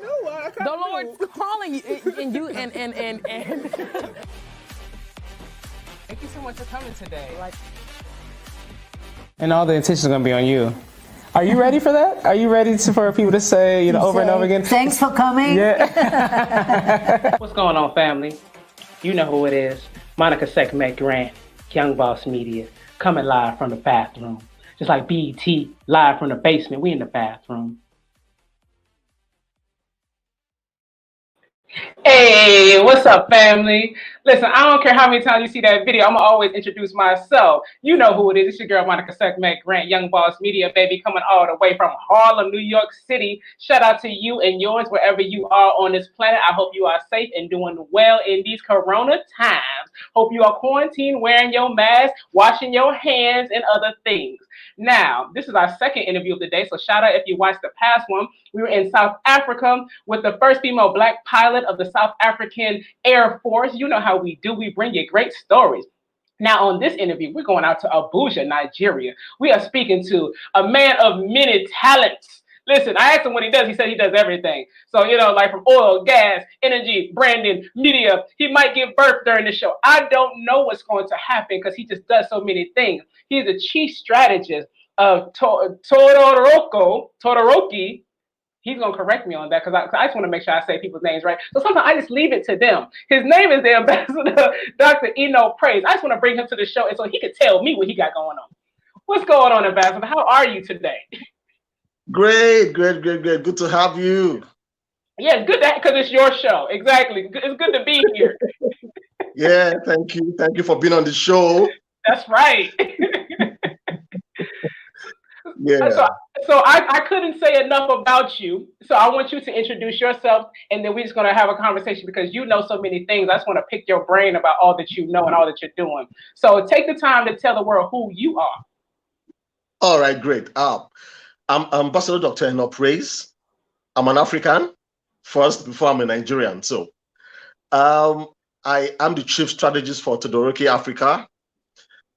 The Lord's calling you, and thank you so much for coming today. And all the attention is going to be on you. Are you ready for that? Are you ready for people to say, over and over again? Thanks for coming. Yeah. What's going on, family? You know who it is. Monica Sekhmet Grant, Young Boss Media, coming live from the bathroom. Just like BET, live from the basement. We in the bathroom. Hey, what's up, family? Listen, I don't care how many times you see that video, I'm going to always introduce myself. You know who it is. It's your girl, Monica Sekhmet Grant, Young Boss Media, baby, coming all the way from Harlem, New York City. Shout out to you and yours wherever you are on this planet. I hope you are safe and doing well in these corona times. Hope you are quarantined, wearing your mask, washing your hands, and other things. Now, this is our second interview of the day, so shout out if you watched the past one. We were in South Africa with the first female Black pilot of the South African Air Force. You know how we do. We bring you great stories. Now, on this interview, we're going out to Abuja, Nigeria. We are speaking to a man of many talents. Listen, I asked him what he does. He said he does everything. So, like from oil, gas, energy, branding, media, he might give birth during the show. I don't know what's going to happen because he just does so many things. He's the chief strategist of Todoroki. He's going to correct me on that because I just want to make sure I say people's names right. So sometimes I just leave it to them. His name is the ambassador, Dr. Eno Praise. I just want to bring him to the show and so he could tell me what he got going on. What's going on, ambassador? How are you today? Great. Good to have you. Yeah, good because it's your show. Exactly. It's good to be here. Yeah, thank you. Thank you for being on the show. That's right. Yeah. So I couldn't say enough about you. So I want you to introduce yourself, and then we're just going to have a conversation because you know so many things. I just want to pick your brain about all that you know and all that you're doing. So take the time to tell the world who you are. All right, great. I'm Ambassador Dr. Eno Praise. I'm an African first before I'm a Nigerian. So I am the chief strategist for Todoroki Africa.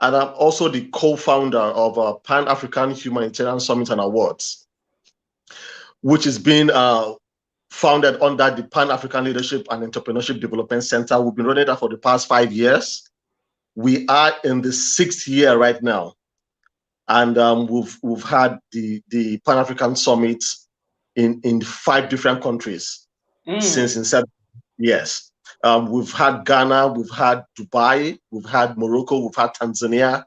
And I'm also the co-founder of Pan-African Humanitarian Summit and Awards, which is being founded under the Pan-African Leadership and Entrepreneurship Development Center. We've been running that for the past 5 years. We are in the 6th year right now. And we've had the Pan-African Summit in 5 different countries since inception. Yes. We've had Ghana, we've had Dubai, we've had Morocco, we've had Tanzania.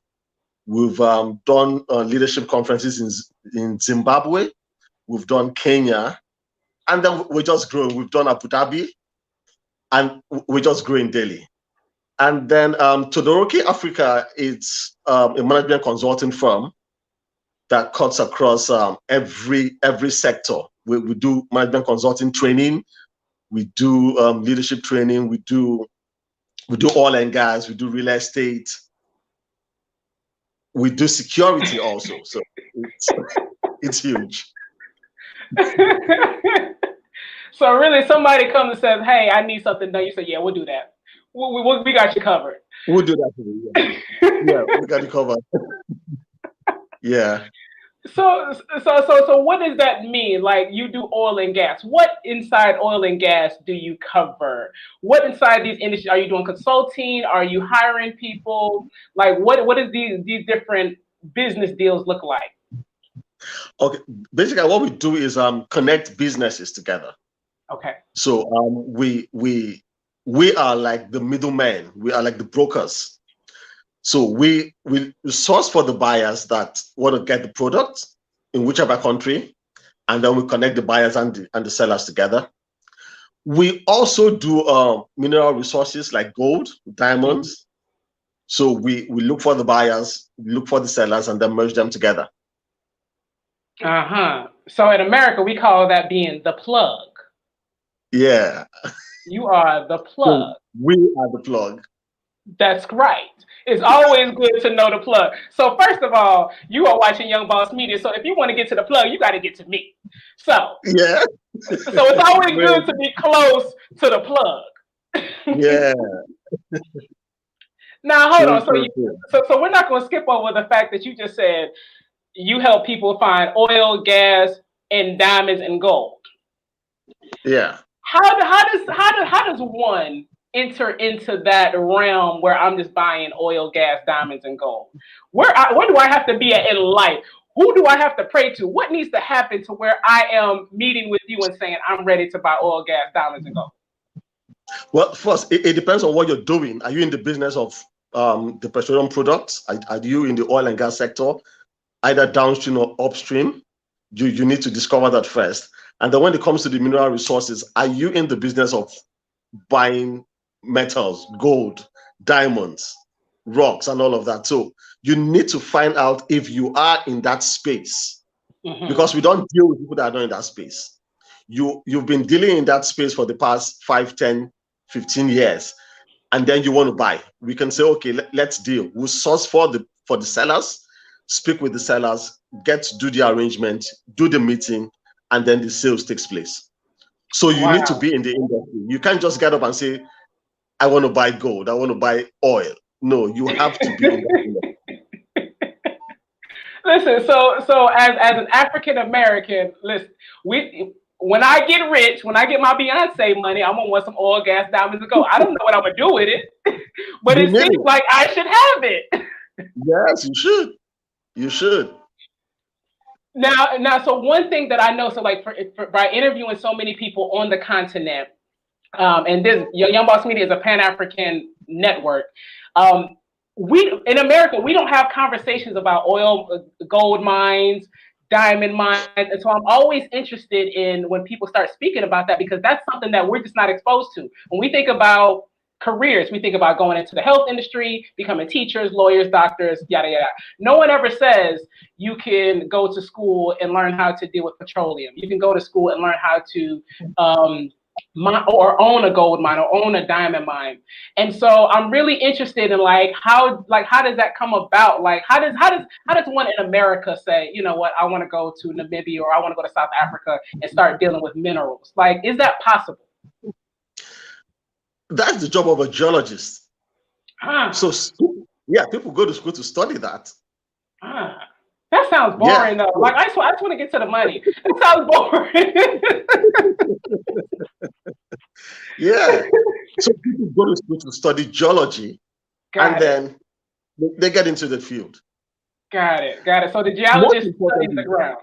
We've done leadership conferences in Zimbabwe. We've done Kenya. And then we're just growing. We've done Abu Dhabi. And we're just growing daily. And then Todoroki Africa is a management consulting firm that cuts across every sector. We do management consulting training. We do leadership training. We do oil and gas. We do real estate. We do security also. So it's huge. So really, somebody comes and says, "Hey, I need something done." You say, "Yeah, we'll do that. We got you covered." We'll do that for you. Yeah, we got you covered. Yeah. So what does that mean? Like you do oil and gas. What inside oil and gas do you cover? What inside these industries are you doing? Consulting? Are you hiring people? Like what does these different business deals look like? Okay, basically what we do is connect businesses together. Okay. So we are like the middlemen. We are like the brokers. So we source for the buyers that want to get the product in whichever country, and then we connect the buyers and the sellers together. We also do mineral resources like gold, diamonds. So we look for the buyers, we look for the sellers, and then merge them together. So in America, we call that being the plug. Yeah. You are the plug. So we are the plug. That's right. It's always good to know the plug. So first of all, you are watching Young Boss Media. So if you want to get to the plug, you got to get to me. So yeah. So it's always good to be close to the plug. Yeah. Now hold on. So we're not going to skip over the fact that you just said you help people find oil, gas, and diamonds and gold. Yeah. How does one enter into that realm where I'm just buying oil, gas, diamonds, and gold? Where do I have to be at in life? Who do I have to pray to? What needs to happen to where I am meeting with you and saying I'm ready to buy oil, gas, diamonds, and gold? Well, first, it depends on what you're doing. Are you in the business of the petroleum products? Are you in the oil and gas sector, either downstream or upstream? You need to discover that first. And then when it comes to the mineral resources, are you in the business of buying metals, gold, diamonds, rocks, and all of that? So you need to find out if you are in that space, because we don't deal with people that are not in that space. You've been dealing in that space for the past 5, 10, 15 years, and then you want to buy. We can say, okay, let's deal. We'll source for the sellers, speak with the sellers, get to do the arrangement, do the meeting, and then the sales takes place. So you need to be in the industry. You can't just get up and say, I want to buy gold, I want to buy oil. No, you have to be in the industry. Listen, so as an African American, listen, when I get rich, when I get my Beyonce money, I'm gonna want some oil, gas, diamonds, and gold. I don't know what I'm gonna do with it, but it seems like I should have it. Yes, you should. You should. Now, so one thing that I know, so like by interviewing so many people on the continent, and this Young Boss Media is a Pan-African network. We in America, we don't have conversations about oil, gold mines, diamond mines, and so I'm always interested in when people start speaking about that, because that's something that we're just not exposed to. When we think about careers, we think about going into the health industry, becoming teachers, lawyers, doctors, yada yada. No one ever says you can go to school and learn how to deal with petroleum. You can go to school and learn how to or own a gold mine or own a diamond mine. And so I'm really interested in how does that come about? Like how does one in America say, you know what, I want to go to Namibia or I want to go to South Africa and start dealing with minerals? Like, is that possible? That's the job of a geologist. So yeah, people go to school to study that. That sounds boring though. Like I just want to get to the money. It sounds boring. Yeah. So people go to school to study geology, and then they get into the field. Got it. So the geologist studies the ground.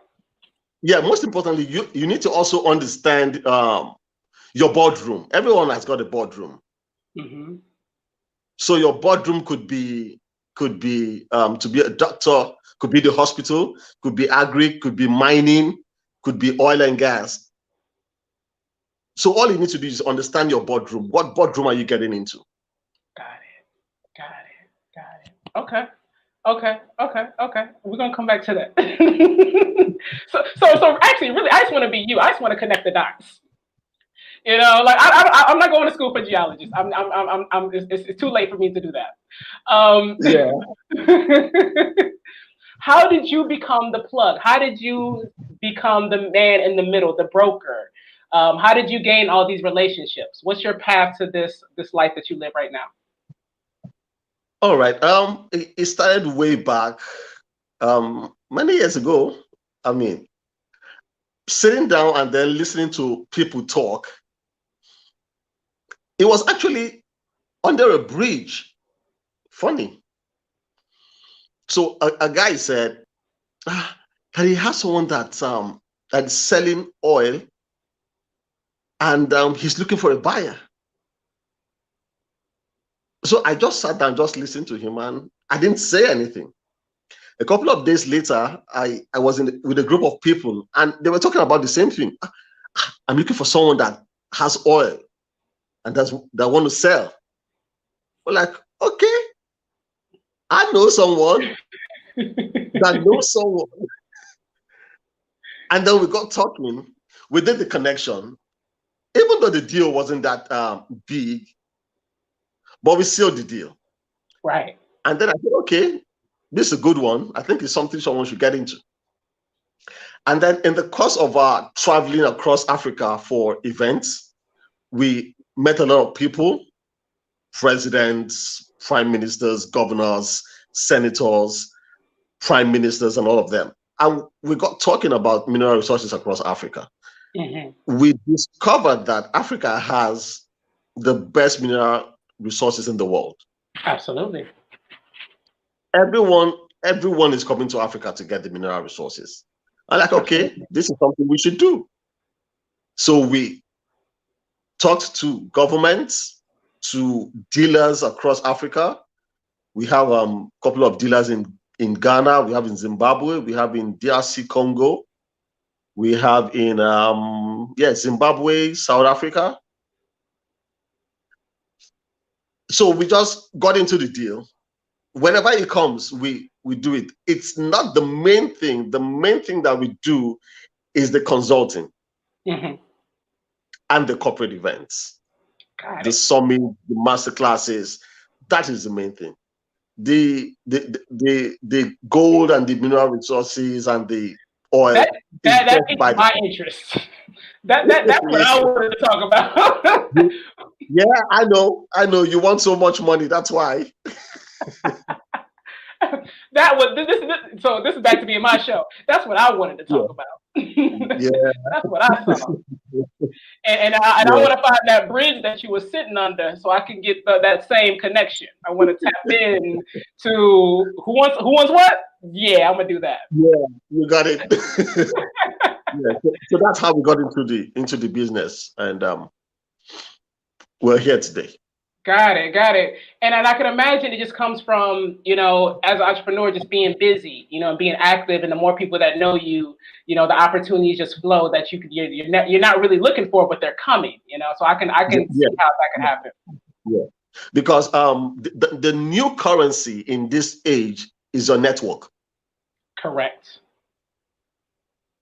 Yeah, most importantly, you need to also understand your boardroom. Everyone has got a boardroom. Mm-hmm. So your boardroom could be to be a doctor, could be the hospital, could be agri, could be mining, could be oil and gas. So all you need to do is understand your boardroom. What boardroom are you getting into? Got it. Okay. We're gonna come back to that. so actually, really, I just want to be you. I just want to connect the dots. You know, like I'm not going to school for geologists. It's too late for me to do that. How did you become the plug? How did you become the man in the middle, the broker? How did you gain all these relationships? What's your path to this life that you live right now? All right. It started way back many years ago. I mean, sitting down and then listening to people talk. It was actually under a bridge. Funny. So a guy said that he has someone that's selling oil, and he's looking for a buyer. So I just sat down, just listened to him, and I didn't say anything. A couple of days later, I was with a group of people, and they were talking about the same thing. I'm looking for someone that has oil and that want to sell. We're like, okay, I know someone that knows someone. And then we got talking. We did the connection. Even though the deal wasn't that big, but we sealed the deal. Right. And then I said, okay, this is a good one. I think it's something someone should get into. And then in the course of our traveling across Africa for events, we met a lot of people, presidents, prime ministers, governors, senators, prime ministers, and all of them. And we got talking about mineral resources across Africa. we discovered that Africa has the best mineral resources in the world. Absolutely. Everyone is coming to Africa to get the mineral resources. I'm like, okay, this is something we should do. So we talked to governments, to dealers across Africa. We have a couple of dealers in Ghana, we have in Zimbabwe, we have in DRC Congo, we have in Zimbabwe, South Africa. So we just got into the deal. Whenever it comes, we do it. It's not the main thing. The main thing that we do is the consulting and the corporate events, the summit, the master classes. That is the main thing. The gold and the mineral resources and the oil. That piques my interest. That's what I wanted to talk about. Yeah, I know. You want so much money. That's why. So this is back to being my show. That's what I wanted to talk about. Yeah, that's what I saw. And I want to find that bridge that you were sitting under, so I can get that same connection. I want to tap in to who wants what. Yeah, I'm gonna do that. Yeah, you got it. So that's how we got into the business, and we're here today. Got it. And I can imagine it just comes from, as an entrepreneur, just being busy, and being active, and the more people that know you, the opportunities just flow that you're not really looking for, but they're coming, so I can see how that can happen. Yeah, because the new currency in this age is your network. Correct.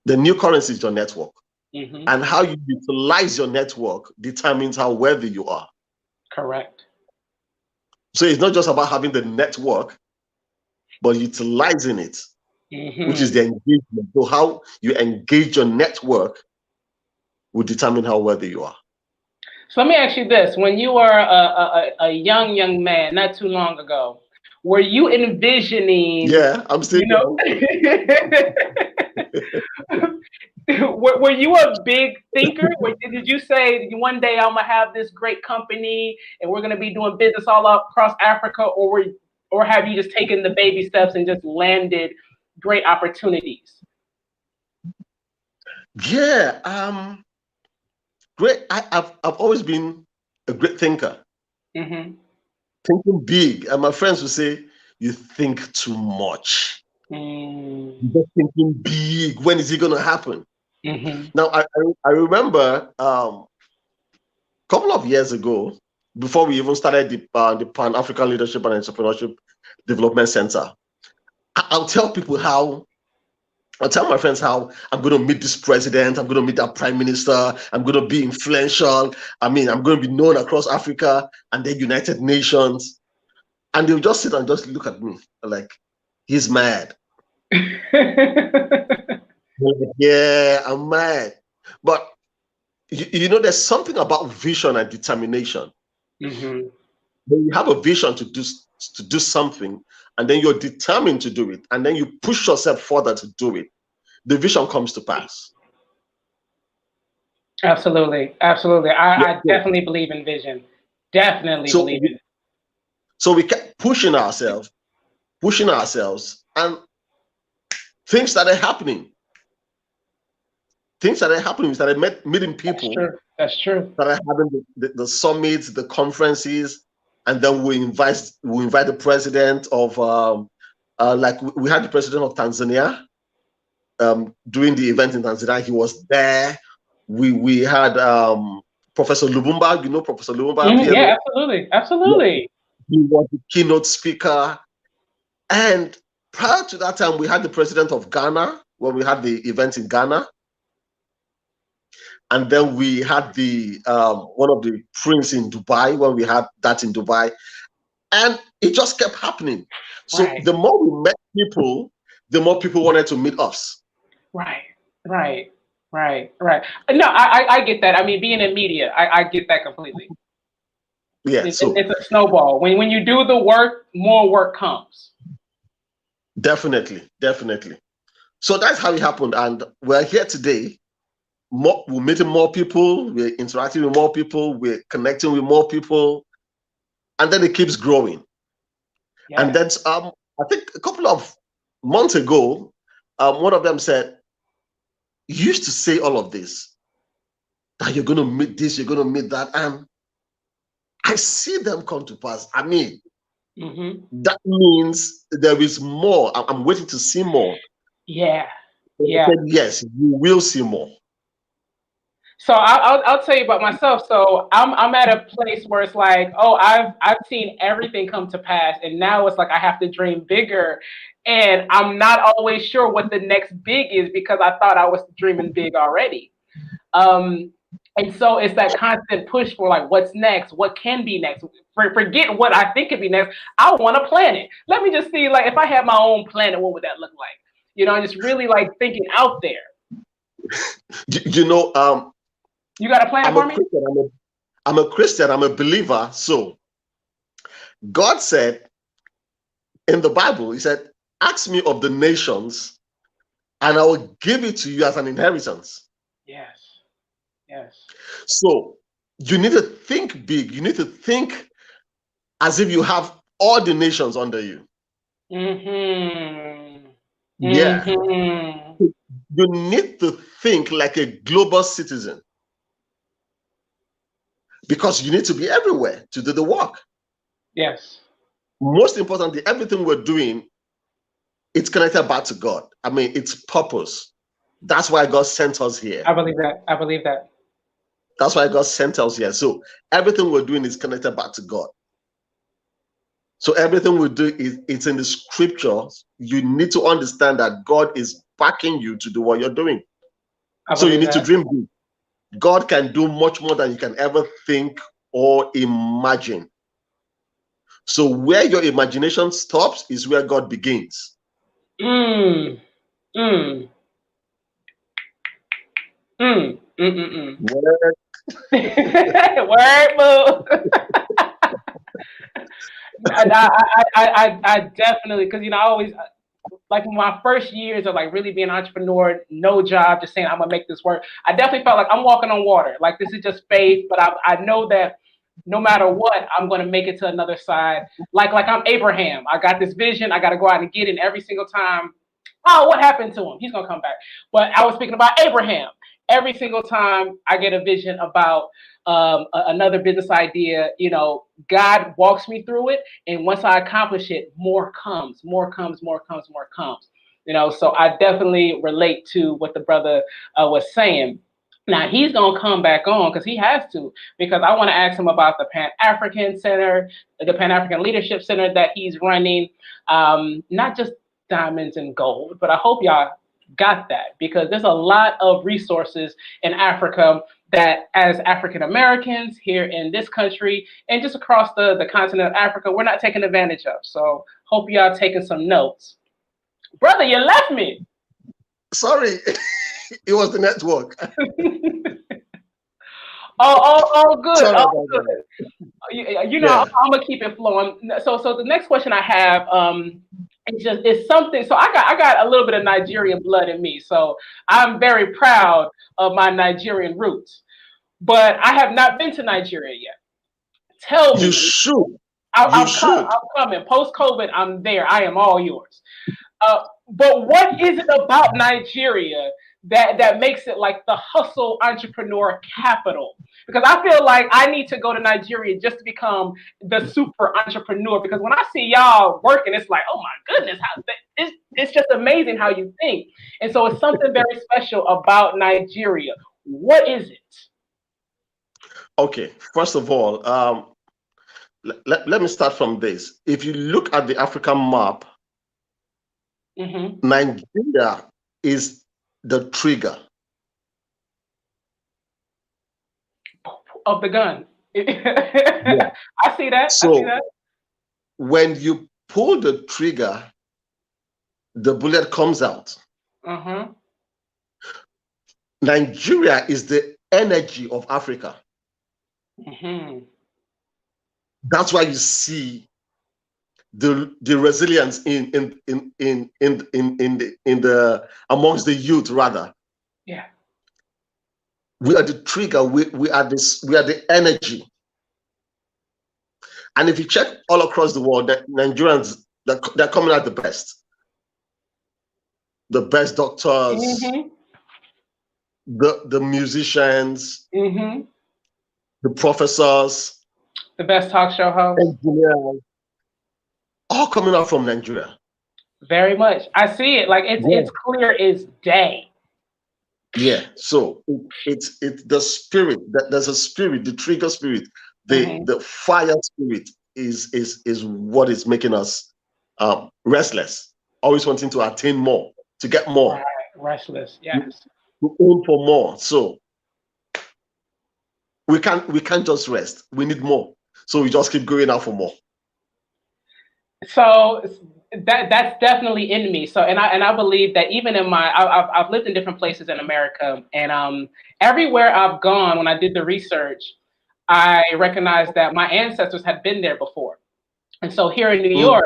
The new currency is your network. And how you utilize your network determines how wealthy you are. Correct. So it's not just about having the network, but utilizing it, which is the engagement. So how you engage your network will determine how wealthy you are. So let me ask you this. When you were a young man, not too long ago, were you envisioning... Yeah, I'm still... Were you a big thinker? Did you say one day I'm gonna have this great company and we're gonna be doing business all across Africa, or have you just taken the baby steps and just landed great opportunities? Yeah, great. I've always been a great thinker, thinking big. And my friends would say, "You think too much. You're just thinking big. When is it gonna happen?" Now, I remember a couple of years ago, before we even started the Pan-African Leadership and Entrepreneurship Development Center, I'll tell my friends how I'm going to meet this president, I'm going to meet that prime minister, I'm going to be influential. I'm going to be known across Africa and the United Nations. And they'll just sit and just look at me like, he's mad. Yeah, I'm mad. But there's something about vision and determination. When you have a vision to do something, and then you're determined to do it, and then you push yourself further to do it, the vision comes to pass. Absolutely. I definitely believe in vision. Believe in it. So we kept pushing ourselves, and things started happening. We started meeting people. That's true. Started having the summits, the conferences, and then we invite the president of we had the president of Tanzania doing the event in Tanzania. He was there. We had Professor Lumumba. Professor Lumumba. Yeah, absolutely. He was the keynote speaker. And prior to that time, we had the president of Ghana when we had the event in Ghana. And then we had the one of the prince in Dubai when we had that in Dubai. And it just kept happening. So the more we met people, the more people wanted to meet us. Right. No, I get that. Being in media, I get that completely. Yeah, it's a snowball. When you do the work, more work comes. Definitely. So that's how it happened. And we're here today. we're meeting more people, we're interacting with more people, we're connecting with more people, and then it keeps growing. Yeah. And then I think a couple of months ago, one of them said, "You used to say all of this, that you're going to meet this, you're going to meet that, and I see them come to pass." I mean, that means there is more. I'm waiting to see more. Yeah. I said, yes, you will see more. So I'll tell you about myself. So I'm at a place where it's like, oh, I've seen everything come to pass, and now it's like I have to dream bigger, and I'm not always sure what the next big is because I thought I was dreaming big already. And so it's that constant push for like, what's next? What can be next? Forget what I think could be next. I want a planet. Let me just see, like, if I had my own planet, what would that look like? You know, and just really like thinking out there. You know, you got a plan for me? I'm a Christian. I'm a believer. So God said in the Bible, he said, ask me of the nations and I will give it to you as an inheritance. Yes. Yes. So you need to think big. You need to think as if you have all the nations under you. Yeah. You need to think like a global citizen because you need to be everywhere to do the work. Yes. Most importantly, everything we're doing, it's connected back to God. I mean, it's purpose. That's why God sent us here. I believe that. I believe that. That's why God sent us here. So everything we're doing is connected back to God. So everything we do it's in the scriptures. You need to understand that God is backing you to do what you're doing. So you need to dream big. God can do much more than you can ever think or imagine. So where your imagination stops is where God begins. Word, boo. I definitely, because, you know, I always, like my first years of like really being an entrepreneur, no job, just saying I'm gonna make this work. I definitely felt like I'm walking on water. Like this is just faith, but I know that no matter what, I'm gonna make it to another side. Like I'm Abraham. I got this vision. I got to go out and get it. And every single time, oh, what happened to him? He's gonna come back. But I was speaking about Abraham. Every single time I get a vision about another business idea, you know, God walks me through it. And once I accomplish it, more comes. You know, so I definitely relate to what the brother was saying. Now he's going to come back on because he has to, because I want to ask him about the Pan-African Center, the Pan-African Leadership Center that he's running, not just diamonds and gold, but I hope y'all got that, because there's a lot of resources in Africa that as African Americans here in this country and just across the continent of Africa, we're not taking advantage of. So hope y'all taking some notes. Brother, you left me. Sorry, it was the network. Oh, good. Sorry oh, good. You know, yeah. I'm gonna keep it flowing. So the next question I have, it's something. So I got a little bit of Nigerian blood in me. So I'm very proud of my Nigerian roots. But I have not been to Nigeria yet. Tell me. You should. I'm coming. Post-COVID, I'm there. I am all yours. But what is it about Nigeria that makes it like the hustle entrepreneur capital? Because I feel like I need to go to Nigeria just to become the super entrepreneur. Because when I see y'all working, it's like, oh my goodness, it's just amazing how you think. And so it's something very special about Nigeria. What is it? Okay, first of all, let me start from this. If you look at the African map, Nigeria is the trigger of the gun. Yeah. I see that. So when you pull the trigger, the bullet comes out. Nigeria is the energy of Africa. That's why you see the resilience in the amongst the youth rather. Yeah. We are the trigger. We are this. We are the energy. And if you check all across the world, that Nigerians, they're coming out the best. The best doctors, the musicians, the professors, the best talk show hosts, engineers, all coming out from Nigeria. Very much. I see it. Like it's clear as day. Yeah. So it's the spirit. There's a spirit, the trigger spirit, the fire spirit is what is making us restless, always wanting to attain more, to get more. Right. Restless, yes. To aim for more. So we can't just rest. We need more. So we just keep going out for more. So that's definitely in me. So and I believe that even in I've lived in different places in America, and everywhere I've gone, when I did the research, I recognized that my ancestors had been there before. And so here in New York,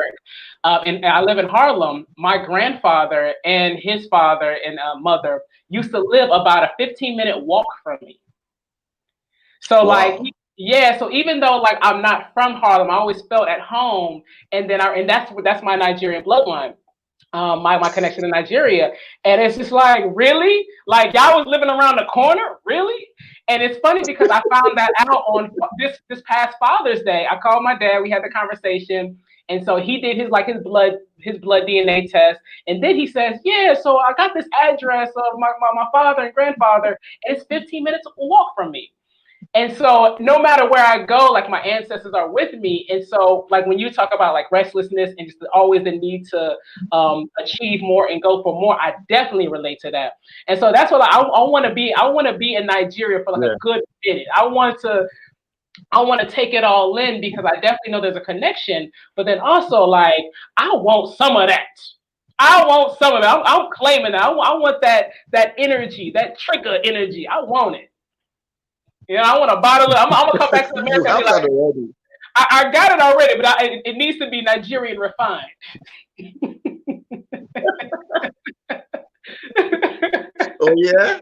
and I live in Harlem, my grandfather and his father and mother used to live about a 15-minute walk from me. So like, yeah, so even though like I'm not from Harlem, I always felt at home, and that's my Nigerian bloodline. My connection to Nigeria. And it's just like, really? Like y'all was living around the corner? Really? And it's funny because I found that out on this past Father's Day. I called my dad, we had the conversation. And so he did his blood DNA test. And then he says, yeah, so I got this address of my father and grandfather, and it's 15 minutes walk from me. And so no matter where I go, like my ancestors are with me. And so like when you talk about like restlessness and just always the need to achieve more and go for more, I definitely relate to that. And so that's what I want to be. I want to be in Nigeria for like a good minute. I want to take it all in because I definitely know there's a connection. But then also like I want some of that. I want some of it. I'm claiming that. I want that energy, that trigger energy. I want it. You know, I want to bottle it. I'm gonna come back to America. And be like, I got it already, but it needs to be Nigerian refined. Oh yeah.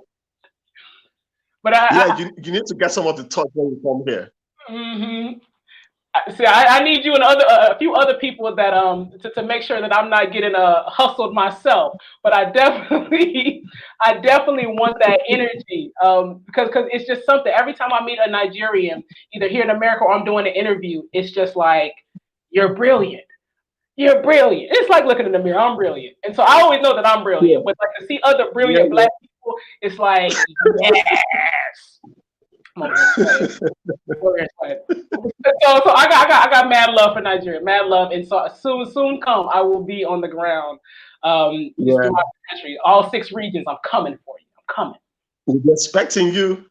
But you need to get some of the touch when you come here. See, I need you and a few other people that to make sure that I'm not getting hustled myself. But I definitely want that energy because it's just something. Every time I meet a Nigerian, either here in America or I'm doing an interview, it's just like, you're brilliant. You're brilliant. It's like looking in the mirror. I'm brilliant, and so I always know that I'm brilliant. But like to see other brilliant Black people, it's like yes. So I got mad love for Nigeria, mad love, and so soon come I will be on the ground, throughout the country, all 6 regions. I'm coming for you. I'm coming. We're expecting you.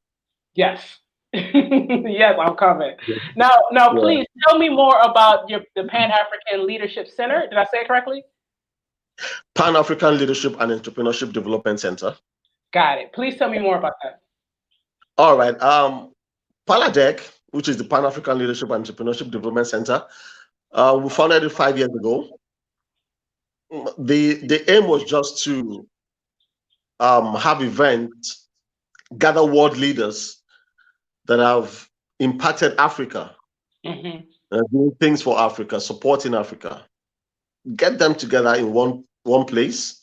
Yes, yes, I'm coming. Now, please tell me more about the Pan-African Leadership Center. Did I say it correctly? Pan-African Leadership and Entrepreneurship Development Center. Got it. Please tell me more about that. All right. PALEDEC, which is the Pan-African Leadership and Entrepreneurship Development Center, we founded it 5 years ago. The aim was just to have events, gather world leaders that have impacted Africa, doing things for Africa, supporting Africa, get them together in one place,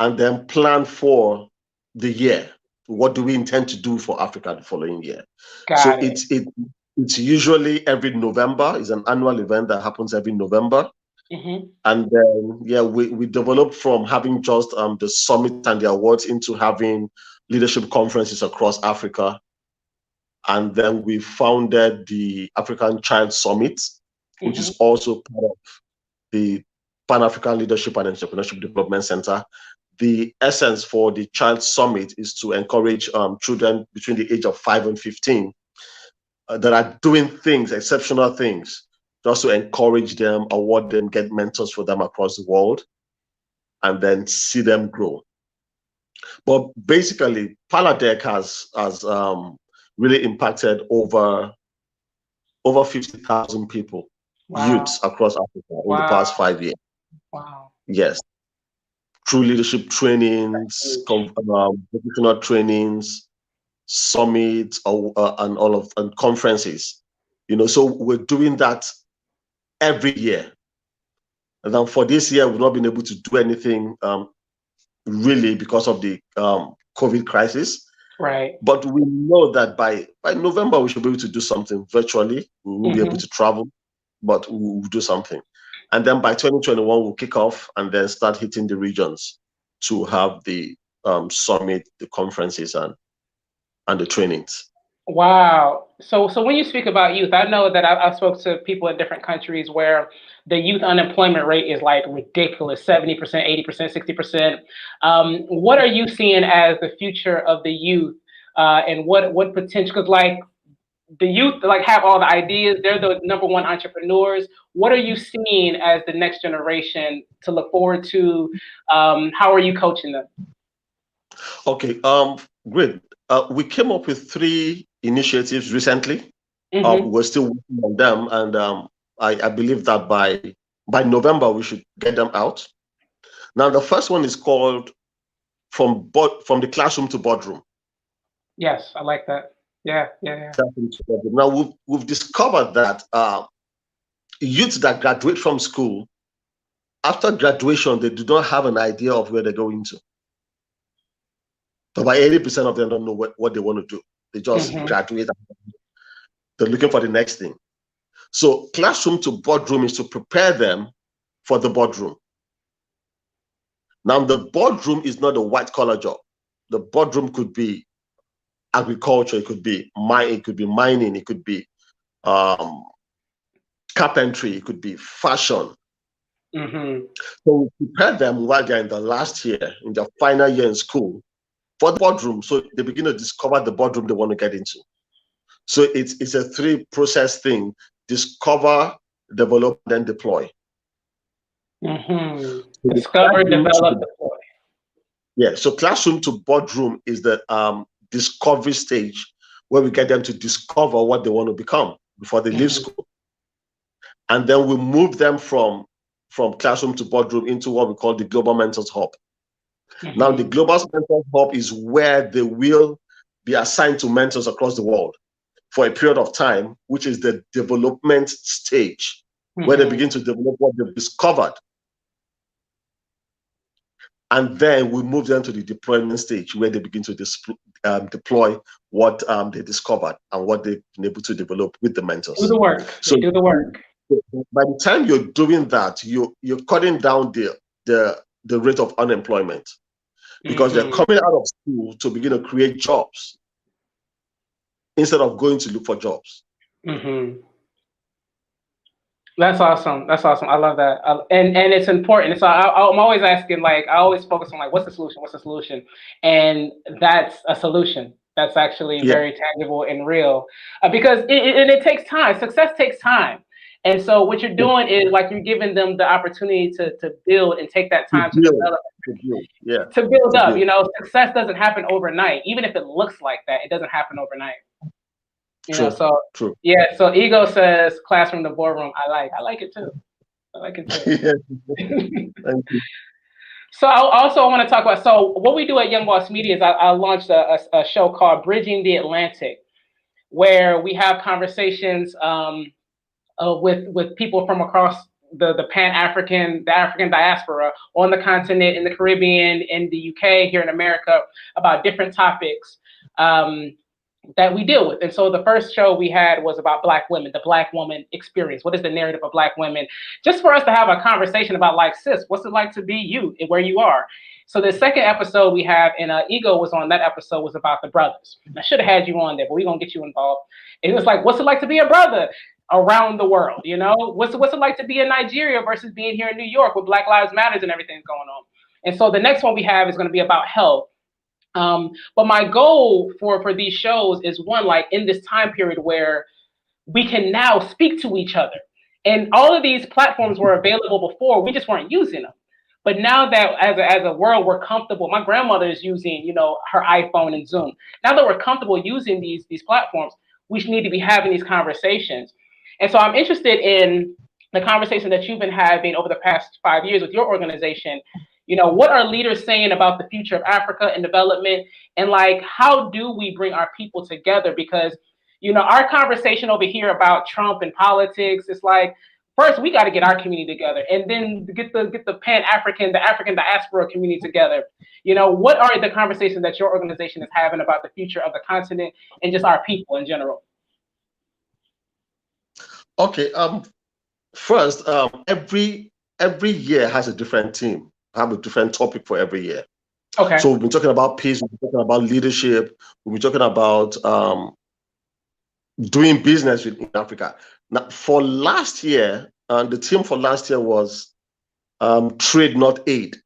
and then plan for the year. What do we intend to do for Africa the following year? It's usually every November. It's an annual event that happens every November. And then we developed from having just the summit and the awards into having leadership conferences across Africa. And then we founded the African Child Summit, which is also part of the Pan-African Leadership and Entrepreneurship Development Center. The essence for the Child Summit is to encourage children between the age of 5 and 15 that are doing things, exceptional things, just to encourage them, award them, get mentors for them across the world, and then see them grow. But basically, PALEDEC has really impacted over 50,000 people, youths across Africa in the past 5 years. Wow. Yes. Through leadership trainings, vocational trainings, summits and conferences. So we're doing that every year. And then for this year, we've not been able to do anything really because of the COVID crisis. Right. But we know that by November, we should be able to do something virtually. We won't be able to travel, but we'll do something. And then by 2021, we'll kick off and then start hitting the regions to have the summit, the conferences, and the trainings. Wow. So when you speak about youth, I know that I've spoke to people in different countries where the youth unemployment rate is like ridiculous, 70%, 80%, 60%. What are you seeing as the future of the youth, and what potential? Because like the youth like have all the ideas, they're the number one entrepreneurs. What are you seeing as the next generation to look forward to? How are you coaching them? Okay, great. We came up with 3 initiatives recently. We're still working on them, and I believe that by November we should get them out. Now, the first one is called From the Classroom to Boardroom. Yes, I like that. Yeah. Now, we've discovered that youths that graduate from school, after graduation, they do not have an idea of where they're going to. So about 80% of them don't know what they want to do. They just graduate. They're looking for the next thing. So classroom to boardroom is to prepare them for the boardroom. Now, the boardroom is not a white-collar job. The boardroom could be agriculture, it could be mining, it could be carpentry, it could be fashion. So we prepare them while they're in the last year, in their final year in school, for the boardroom, so they begin to discover the boardroom they want to get into. So it's a 3-process thing: discover, develop, then deploy. Discover, develop, deploy. Yeah. So classroom to boardroom is the discovery stage, where we get them to discover what they want to become before they leave school, and then we move them from classroom to boardroom into what we call the Global Mentors Hub. Now, the Global Mentors Hub is where they will be assigned to mentors across the world for a period of time, which is the development stage, where they begin to develop what they've discovered. And then we move them to the deployment stage, where they begin to deploy what they discovered and what they've been able to develop with the mentors. Do the work. So do the work. By the time you're doing that, you're cutting down the rate of unemployment, because they're coming out of school to begin to create jobs instead of going to look for jobs. That's awesome. I love that. And it's important. So I'm always asking, like, I always focus on like, what's the solution? And that's a solution. That's actually very tangible and real, because it takes time. Success takes time. And so what you're doing is like you're giving them the opportunity to build and take that time to develop, to build up. You know, success doesn't happen overnight. Even if it looks like that, it doesn't happen overnight. True. Yeah. So Ego says classroom to boardroom. I like it too. Thank you. So I want to talk about, so what we do at Young Boss Media is I launched a show called Bridging the Atlantic, where we have conversations with people from across the African diaspora on the continent, in the Caribbean, in the UK, here in America, about different topics that we deal with. And so the first show we had was about Black women, the Black woman experience. What is the narrative of Black women? Just for us to have a conversation about, like, sis, what's it like to be you and where you are? So the second episode we have, and Ego was on that episode, was about the brothers. I should have had you on there, but we're going to get you involved. It was like, what's it like to be a brother around the world? You know, what's it like to be in Nigeria versus being here in New York with Black Lives Matter and everything going on? And so the next one we have is going to be about health. But my goal for these shows is, one, like in this time period where we can now speak to each other. And all of these platforms were available before, we just weren't using them. But now that as a world, we're comfortable. My grandmother is using, you know, her iPhone and Zoom. Now that we're comfortable using these platforms, we need to be having these conversations. And so I'm interested in the conversation that you've been having over the past 5 years with your organization. what are leaders saying about the future of Africa and development? And like, how do we bring our people together? Because, our conversation over here about Trump and politics, it's like, first we got to get our community together, and then get the Pan-African, the African diaspora community together. What are the conversations that your organization is having about the future of the continent and just our people in general? Okay. First, every year has a different theme. I have a different topic for every year. Okay. So we've been talking about peace. We've been talking about leadership. We've been talking about doing business in Africa. Now, for last year, the theme for last year was trade, not aid.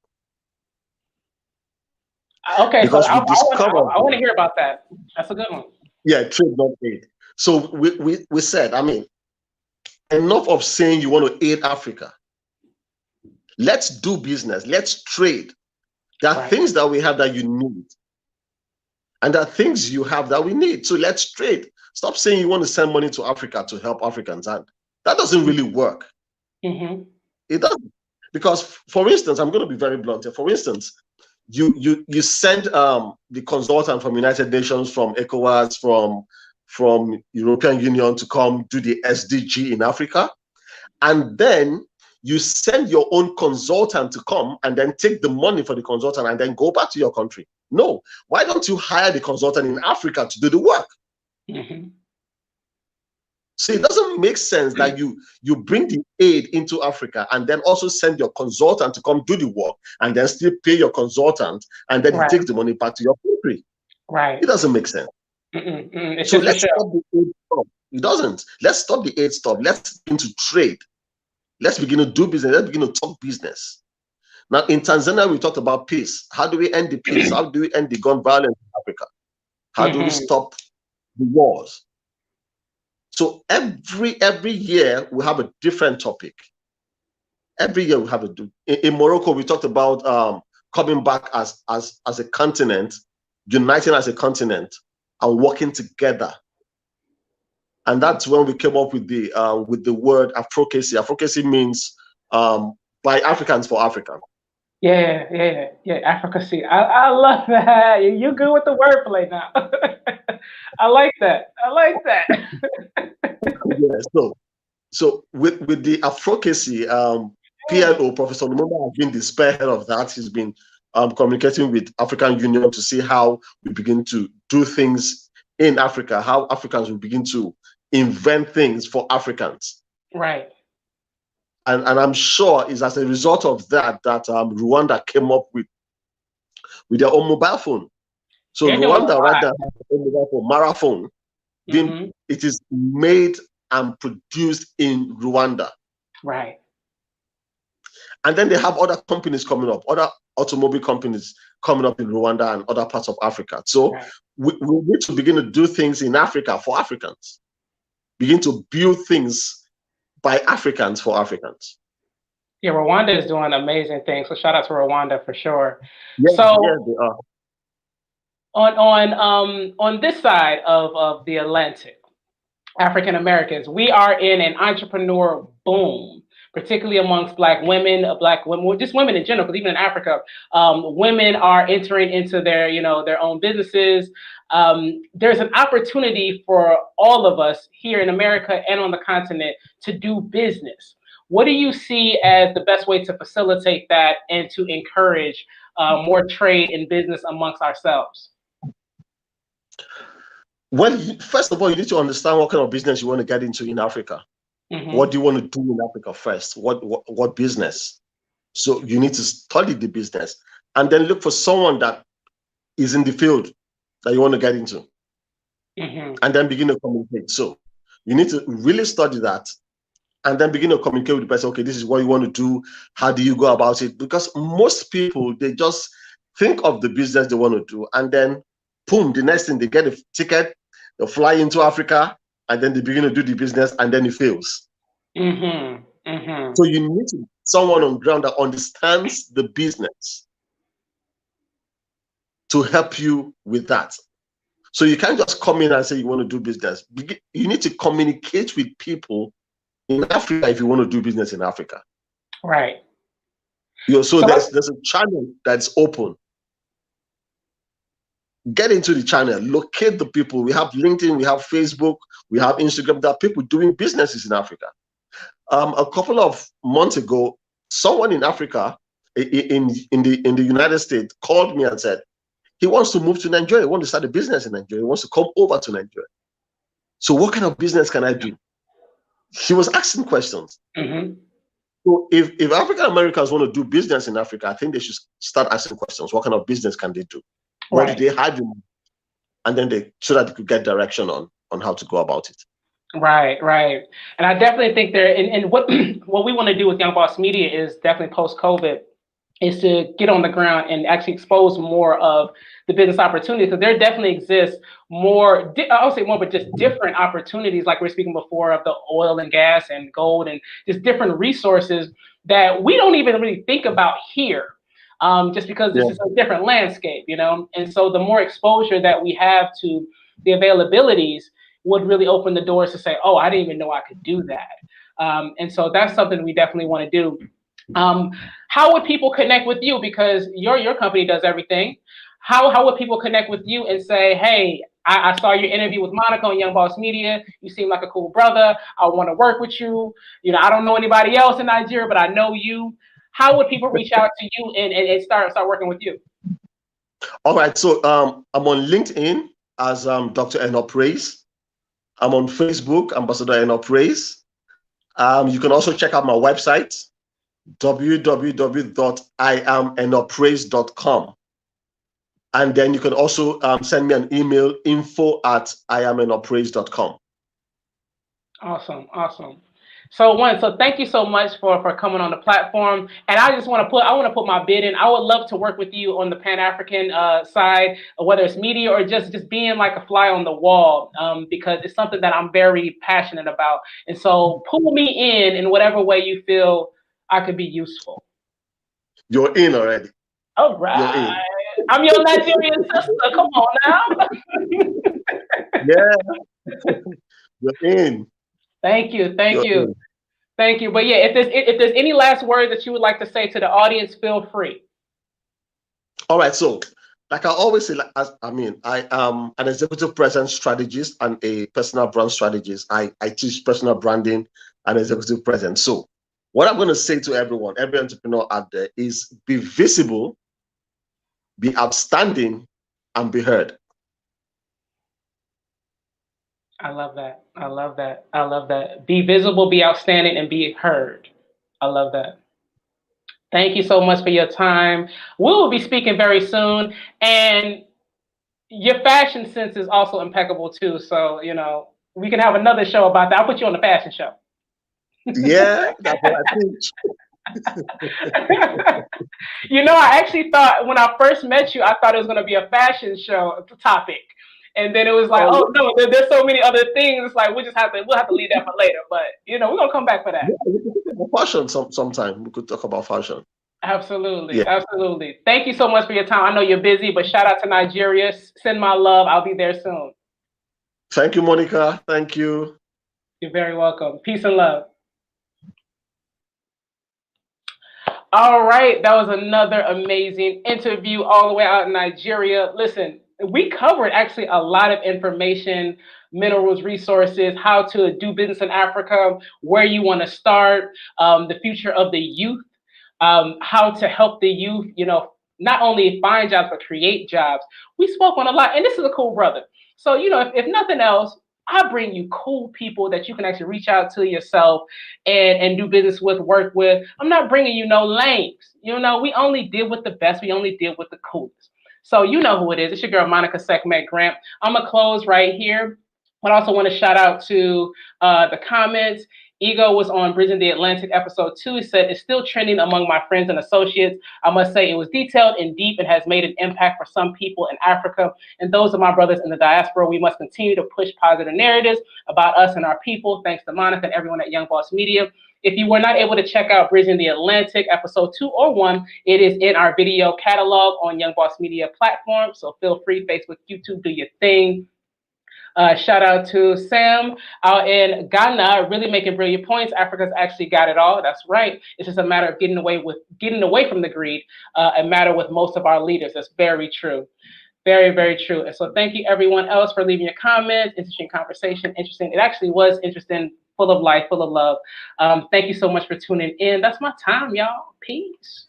Okay, because so I want to hear about that. That's a good one. Yeah, trade, not aid. So we said, I mean, enough of saying you want to aid Africa. Let's do business. Let's trade. There are things that we have that you need, and there are things you have that we need. So let's trade. Stop saying you want to send money to Africa to help Africans, and that doesn't really work. It doesn't, because, for instance, I'm going to be very blunt here. For instance, you send the consultant from United Nations, from ECOWAS, from European Union to come do the SDG in Africa, and then you send your own consultant to come and then take the money for the consultant and then go back to your country. No, why don't you hire the consultant in Africa to do the work? So it doesn't make sense that you bring the aid into Africa and then also send your consultant to come do the work and then still pay your consultant and then you take the money back to your country. It doesn't make sense. So let's stop the aid stop. It doesn't. Let's stop the aid stop. Let's begin to trade. Let's begin to do business. Let's begin to talk business. Now, in Tanzania, we talked about peace. How do we end the peace? How do we end the gun violence in Africa? How do we stop the wars? So every year we have a different topic. Every year we have in Morocco, we talked about coming back as a continent, uniting as a continent, and working together. And that's when we came up with the word Afrocacy. Afrocacy means by Africans for Africans. Yeah, Africacy. I love that. You're good with the wordplay now. I like that. Yeah, so with the Afrocacy, PLO, Professor Lumumba, has been the spearhead of that. He's been communicating with African Union to see how we begin to do things in Africa, how Africans will begin to invent things for Africans. Right. And I'm sure it's as a result of that Rwanda came up with their own mobile phone. So Rwanda right now has their own mobile phone, Marathon. It is made and produced in Rwanda. Right. And then they have other companies coming up, other automobile companies coming up in Rwanda and other parts of Africa. So we need to begin to do things in Africa for Africans. Begin to build things by Africans for Africans. Yeah, Rwanda is doing amazing things. So shout out to Rwanda for sure. Yeah, so yeah, they are. On this side of the Atlantic, African Americans, we are in an entrepreneur boom, particularly amongst Black women, just women in general, because even in Africa, women are entering into their own businesses. There's an opportunity for all of us here in America and on the continent to do business. What do you see as the best way to facilitate that and to encourage more trade and business amongst ourselves? Well, first of all, you need to understand what kind of business you want to get into in Africa. What do you want to do in Africa first? What business? So you need to study the business and then look for someone that is in the field that you want to get into, and then begin to communicate. So you need to really study that and then begin to communicate with the person. Okay, this is what you want to do. How do you go about it? Because most people, they just think of the business they want to do, and then boom, the next thing, they get a ticket, they fly into Africa, and then they begin to do the business, and then it fails. So you need someone on ground that understands the business to help you with that. So you can't just come in and say you want to do business. You need to communicate with people in Africa if you want to do business in Africa. Right. So So there's a channel that's open. Get into the channel, locate the people. We have LinkedIn, we have Facebook, we have Instagram. There are people doing businesses in Africa. A couple of months ago, someone in Africa, in the United States, called me and said he wants to move to Nigeria. He wants to start a business in Nigeria. He wants to come over to Nigeria. So what kind of business can I do? He was asking questions. mm-hmm. So if African Americans want to do business in Africa, I think they should start asking questions. What kind of business can they do? What do they have in? And then so that they could get direction on how to go about it. Right. And I definitely think and what what we want to do with Young Boss Media is definitely post-COVID is to get on the ground and actually expose more of the business opportunities, because there definitely exists more, I would say more, but just different opportunities, like we were speaking before, of the oil and gas and gold and just different resources that we don't even really think about here. Just because this is a different landscape, and so the more exposure that we have to the availabilities would really open the doors to say, oh, I didn't even know I could do that. And so that's something we definitely want to do. How would people connect with you? Because your company does everything. How would people connect with you and say, hey, I saw your interview with Monica on Young Boss Media. You seem like a cool brother. I want to work with you. I don't know anybody else in Nigeria, but I know you. How would people reach out to you and start working with you? All right. So I'm on LinkedIn as Dr. Eno Praise. I'm on Facebook, Ambassador Eno Praise. You can also check out my website, www.iamenopraise.com. And then you can also send me an email, info@iamenopraise.com. Awesome. So thank you so much for coming on the platform. And I want to put my bid in. I would love to work with you on the Pan-African side, whether it's media or just being like a fly on the wall, because it's something that I'm very passionate about. And so pull me in whatever way you feel I could be useful. You're in already. All right. I'm your Nigerian sister. Come on now. Yeah. You're in. Thank you. But yeah, if there's any last words that you would like to say to the audience, feel free. All right. So, like I always say, I am an executive presence strategist and a personal brand strategist. I teach personal branding and executive presence. So, what I'm going to say to everyone, every entrepreneur out there, is be visible, be outstanding, and be heard. I love that. Be visible, be outstanding, and be heard. I love that. Thank you so much for your time. We will be speaking very soon. And your fashion sense is also impeccable too. So, we can have another show about that. I'll put you on the fashion show. Yeah, that's what I think. I actually thought when I first met you, I thought it was going to be a fashion show topic. And then it was like, oh no, there's so many other things. It's like we'll have to leave that for later. But we're gonna come back for that. Yeah, we could talk about fashion sometime. We could talk about fashion. Absolutely. Thank you so much for your time. I know you're busy, but shout out to Nigeria. Send my love. I'll be there soon. Thank you, Monica. Thank you. You're very welcome. Peace and love. All right, that was another amazing interview all the way out in Nigeria. Listen, we covered actually a lot of information, minerals, resources, how to do business in Africa, where you want to start, the future of the youth, how to help the youth, not only find jobs, but create jobs. We spoke on a lot, and this is a cool brother. So, if nothing else, I bring you cool people that you can actually reach out to yourself and do business with, work with. I'm not bringing you no lames. We only deal with the best. We only deal with the coolest. So you know who it is. It's your girl, Monica Sekhmet Grant. I'm going to close right here. But I also want to shout out to the comments. Ego was on Bridging the Atlantic episode 2. He said, it's still trending among my friends and associates. I must say it was detailed and deep and has made an impact for some people in Africa. And those are my brothers in the diaspora. We must continue to push positive narratives about us and our people. Thanks to Monica and everyone at Young Boss Media. If you were not able to check out Bridging the Atlantic episode 2 or 1, it is in our video catalog on Young Boss Media platform. So feel free, Facebook, YouTube, do your thing. Shout out to Sam out in Ghana, really making brilliant points. Africa's actually got it all. That's right. It's just a matter of getting away from the greed, a matter with most of our leaders. That's very true. Very, very true. And so thank you everyone else for leaving your comments. Interesting conversation. Interesting. It actually was interesting, full of life, full of love. Thank you so much for tuning in. That's my time, y'all. Peace.